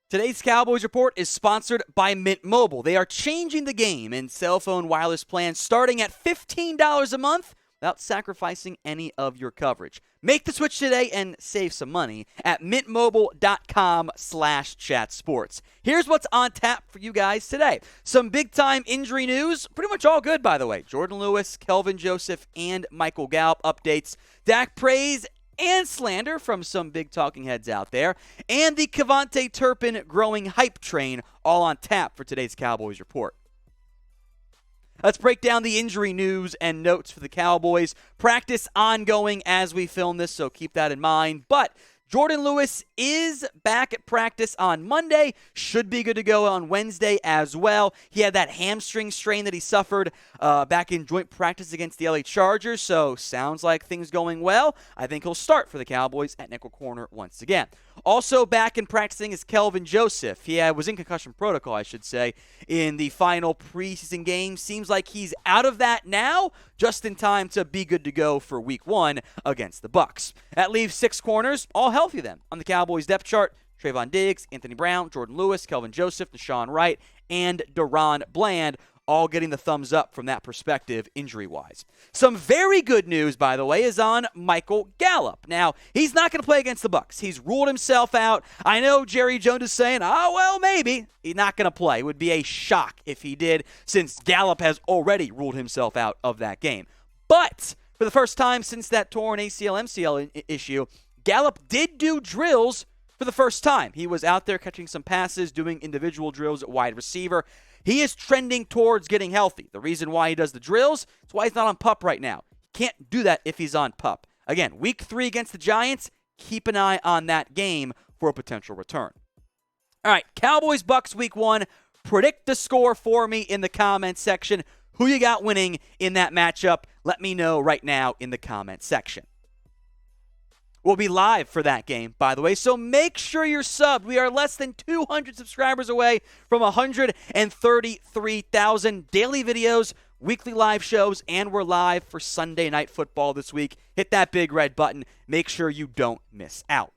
Today's Cowboys Report is sponsored by Mint Mobile. They are changing the game in cell phone wireless plans starting at $15 a month without sacrificing any of your coverage. Make the switch today and save some money at mintmobile.com/chatsports. Here's what's on tap for you guys today. Some big-time injury news, pretty much all good, by the way. Jourdan Lewis, Kelvin Joseph, and Michael Gallup updates. Dak praise and slander from some big talking heads out there, and the KaVontae Turpin growing hype train all on tap for today's Cowboys Report. Let's break down the injury news and notes for the Cowboys. Practice ongoing as we film this, so keep that in mind. But Jourdan Lewis is back at practice on Monday. Should be good to go on Wednesday as well. He had that hamstring strain that he suffered back in joint practice against the LA Chargers, so sounds like things going well. I think he'll start for the Cowboys at nickel corner once again. Also back in practicing is Kelvin Joseph. He was in concussion protocol, I should say, in the final preseason game. Seems like he's out of that now, just in time to be good to go for Week 1 against the Bucs. That leaves 6 corners, all healthy then. On the Cowboys depth chart, Trayvon Diggs, Anthony Brown, Jourdan Lewis, Kelvin Joseph, Deshaun Wright, and Jourdan Bland, all getting the thumbs up from that perspective injury-wise. Some very good news, by the way, is on Michael Gallup. Now, he's not going to play against the Bucs. He's ruled himself out. I know Jerry Jones is saying, well, maybe. He's not going to play. It would be a shock if he did, since Gallup has already ruled himself out of that game. But for the first time since that torn ACL-MCL issue, Gallup did do drills for the first time. He was out there catching some passes, doing individual drills at wide receiver. He is trending towards getting healthy. The reason why he does the drills is why he's not on PUP right now. He can't do that if he's on PUP. Again, Week 3 against the Giants, keep an eye on that game for a potential return. All right, Cowboys-Bucs Week 1. Predict the score for me in the comments section. Who you got winning in that matchup? Let me know right now in the comments section. We'll be live for that game, by the way, so make sure you're subbed. We are less than 200 subscribers away from 133,000 daily videos, weekly live shows, and we're live for Sunday Night Football this week. Hit that big red button. Make sure you don't miss out.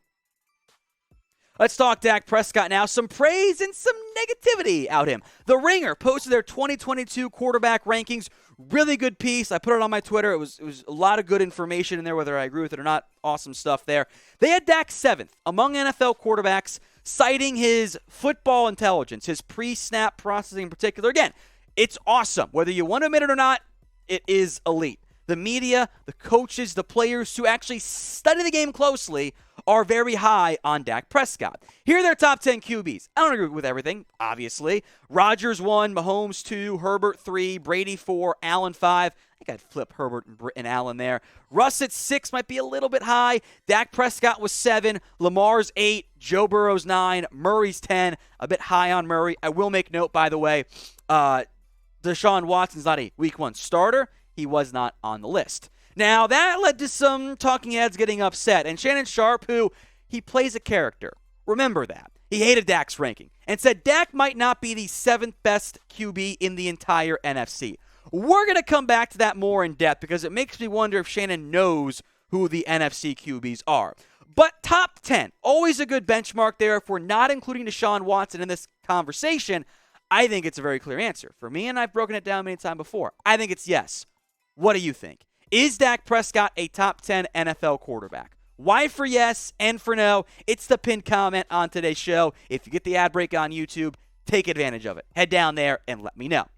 Let's talk Dak Prescott now. Some praise and some negativity out him. The Ringer posted their 2022 quarterback rankings. Really good piece. I put it on my Twitter. It was a lot of good information in there, whether I agree with it or not. Awesome stuff there. They had Dak 7th among NFL quarterbacks, citing his football intelligence, his pre-snap processing in particular. Again, it's awesome. Whether you want to admit it or not, it is elite. The media, the coaches, the players who actually study the game closely are very high on Dak Prescott. Here are their top 10 QBs. I don't agree with everything, obviously. Rodgers 1, Mahomes 2, Herbert 3, Brady 4, Allen 5. I think I'd flip Herbert and Allen there. Russ at 6 might be a little bit high. Dak Prescott was 7, Lamar's 8, Joe Burrow's 9, Murray's 10. A bit high on Murray. I will make note, by the way, Deshaun Watson's not a Week 1 starter. He was not on the list. Now, that led to some talking heads getting upset. And Shannon Sharpe, who he plays a character, remember that. He hated Dak's ranking and said Dak might not be the 7th best QB in the entire NFC. We're going to come back to that more in depth because it makes me wonder if Shannon knows who the NFC QBs are. But top 10, always a good benchmark there. If we're not including Deshaun Watson in this conversation, I think it's a very clear answer. For me, and I've broken it down many times before, I think it's yes. What do you think? Is Dak Prescott a top 10 NFL quarterback? Why for yes and for no? It's the pinned comment on today's show. If you get the ad break on YouTube, take advantage of it. Head down there and let me know.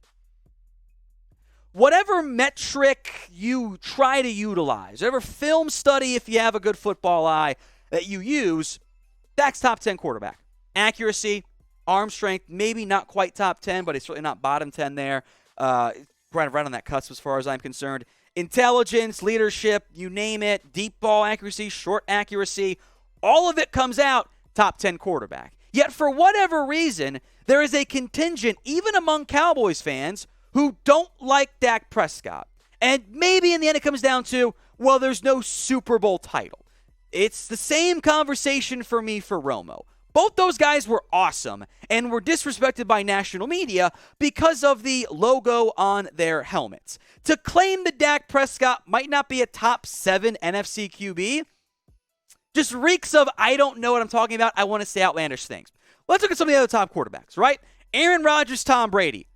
Whatever metric you try to utilize, whatever film study, if you have a good football eye, that you use, Dak's top 10 quarterback. Accuracy, arm strength, maybe not quite top 10, but it's certainly not bottom 10 there. Right on that cusp as far as I'm concerned. Intelligence, leadership, you name it, deep ball accuracy, short accuracy, all of it comes out top 10 quarterback. Yet for whatever reason, there is a contingent, even among Cowboys fans, who don't like Dak Prescott. And maybe in the end it comes down to, well, there's no Super Bowl title. It's the same conversation for me for Romo. Both those guys were awesome and were disrespected by national media because of the logo on their helmets. To claim that Dak Prescott might not be a top 7 NFC QB just reeks of I don't know what I'm talking about. I want to say outlandish things. Let's look at some of the other top quarterbacks, right? Aaron Rodgers, Tom Brady.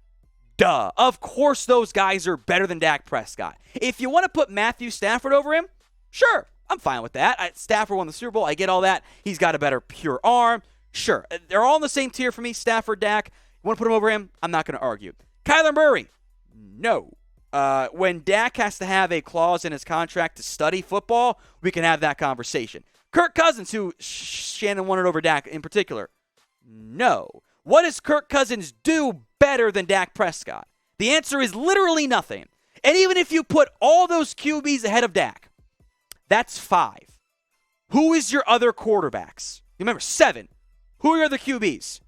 Duh. Of course those guys are better than Dak Prescott. If you want to put Matthew Stafford over him, sure, I'm fine with that. Stafford won the Super Bowl. I get all that. He's got a better pure arm. Sure. They're all in the same tier for me, Stafford, Dak. You want to put him over him? I'm not going to argue. Kyler Murray. No. When Dak has to have a clause in his contract to study football, we can have that conversation. Kirk Cousins, who Shannon wanted over Dak in particular. No. What does Kirk Cousins do better than Dak Prescott? The answer is literally nothing. And even if you put all those QBs ahead of Dak, that's 5. Who is your other quarterbacks? Remember, 7. Who are your other QBs?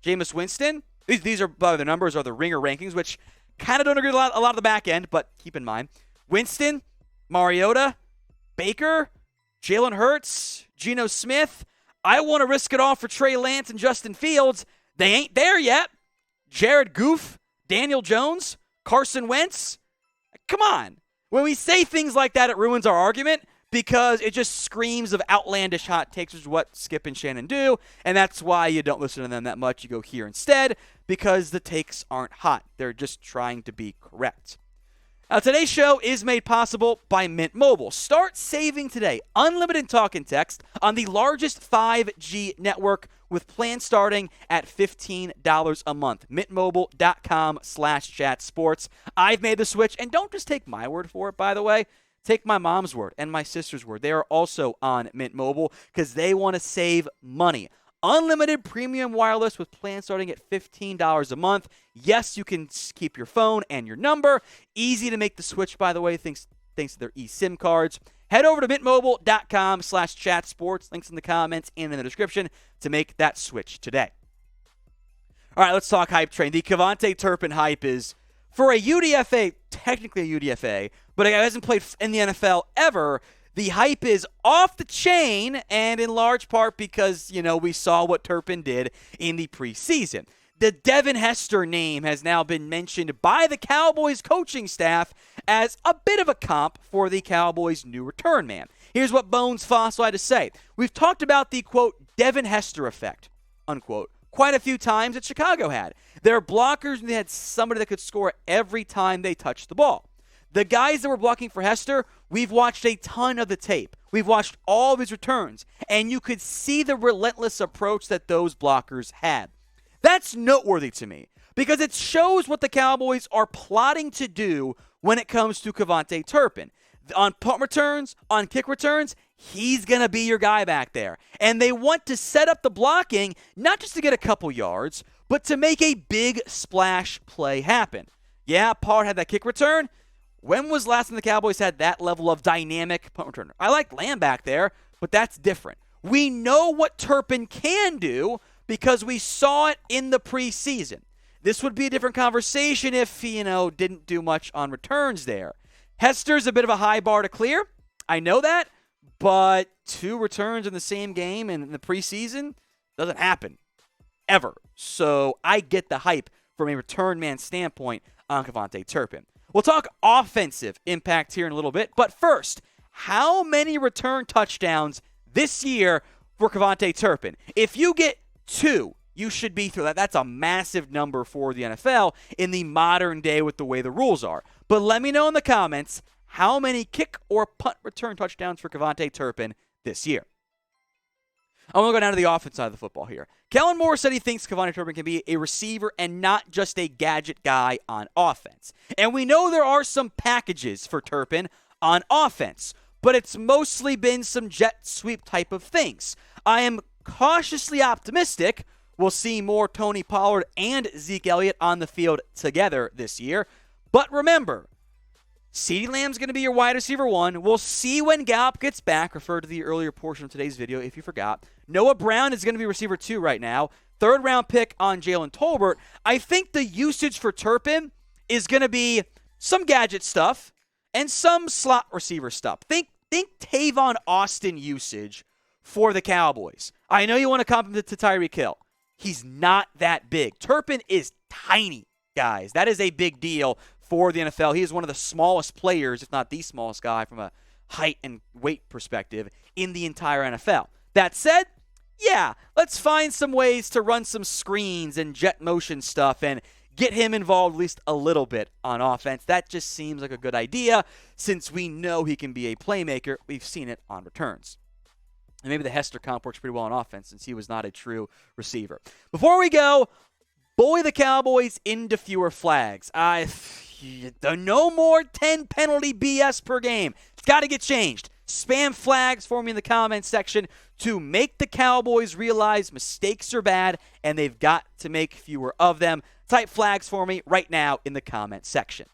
Jameis Winston? These are the numbers are the Ringer rankings, which kind of don't agree with a lot of the back end, but keep in mind. Winston, Mariota, Baker, Jalen Hurts, Geno Smith. I want to risk it all for Trey Lance and Justin Fields. They ain't there yet. Jared Goff, Daniel Jones, Carson Wentz. Come on. When we say things like that, it ruins our argument because it just screams of outlandish hot takes, which is what Skip and Shannon do, and that's why you don't listen to them that much. You go here instead because the takes aren't hot. They're just trying to be correct. Now, today's show is made possible by Mint Mobile. Start saving today. Unlimited talk and text on the largest 5G network with plans starting at $15 a month. MintMobile.com/chatsports. I've made the switch, and don't just take my word for it, by the way. Take my mom's word and my sister's word. They are also on Mint Mobile because they want to save money. Unlimited premium wireless with plans starting at $15 a month. Yes, you can keep your phone and your number. Easy to make the switch, by the way, thanks to their eSIM cards. Head over to mintmobile.com/chatsports. Links in the comments and in the description to make that switch today. All right, let's talk hype train. The KaVontae Turpin hype is, for a UDFA, technically a UDFA, but a guy who hasn't played in the NFL ever, the hype is off the chain, and in large part because, we saw what Turpin did in the preseason. The Devin Hester name has now been mentioned by the Cowboys coaching staff as a bit of a comp for the Cowboys' new return man. Here's what Bones Fossil had to say. We've talked about the, quote, Devin Hester effect, unquote, quite a few times that Chicago had. Their blockers, they had somebody that could score every time they touched the ball. The guys that were blocking for Hester, we've watched a ton of the tape. We've watched all of his returns, and you could see the relentless approach that those blockers had. That's noteworthy to me because it shows what the Cowboys are plotting to do when it comes to KaVontae Turpin. On punt returns, on kick returns, he's going to be your guy back there. And they want to set up the blocking not just to get a couple yards, but to make a big splash play happen. Yeah, Pollard had that kick return. When was last time the Cowboys had that level of dynamic punt returner? I like Lamb back there, but that's different. We know what Turpin can do because we saw it in the preseason. This would be a different conversation if he, didn't do much on returns there. Hester's a bit of a high bar to clear. I know that, but 2 returns in the same game in the preseason doesn't happen ever. So I get the hype from a return man standpoint on KaVontae Turpin. We'll talk offensive impact here in a little bit, but first, how many return touchdowns this year for KaVontae Turpin? If you get 2, you should be through that. That's a massive number for the NFL in the modern day with the way the rules are. But let me know in the comments how many kick or punt return touchdowns for KaVontae Turpin this year. I want to go down to the offense side of the football here. Kellen Moore said he thinks KaVontae Turpin can be a receiver and not just a gadget guy on offense. And we know there are some packages for Turpin on offense, but it's mostly been some jet sweep type of things. I am cautiously optimistic we'll see more Tony Pollard and Zeke Elliott on the field together this year. But remember, CeeDee Lamb's going to be your wide receiver 1. We'll see when Gallup gets back. Refer to the earlier portion of today's video if you forgot. Noah Brown is going to be receiver 2 right now. 3rd-round pick on Jalen Tolbert. I think the usage for Turpin is going to be some gadget stuff and some slot receiver stuff. Think Tavon Austin usage for the Cowboys. I know you want to compliment to Tyreek Hill. He's not that big. Turpin is tiny, guys. That is a big deal for the NFL. He is one of the smallest players, if not the smallest guy from a height and weight perspective in the entire NFL. That said, yeah, let's find some ways to run some screens and jet motion stuff and get him involved at least a little bit on offense. That just seems like a good idea since we know he can be a playmaker. We've seen it on returns. And maybe the Hester comp works pretty well on offense since he was not a true receiver. Before we go, bully the Cowboys into fewer flags. No more 10 penalty BS per game. It's got to get changed. Spam flags for me in the comments section to make the Cowboys realize mistakes are bad and they've got to make fewer of them. Type flags for me right now in the comments section.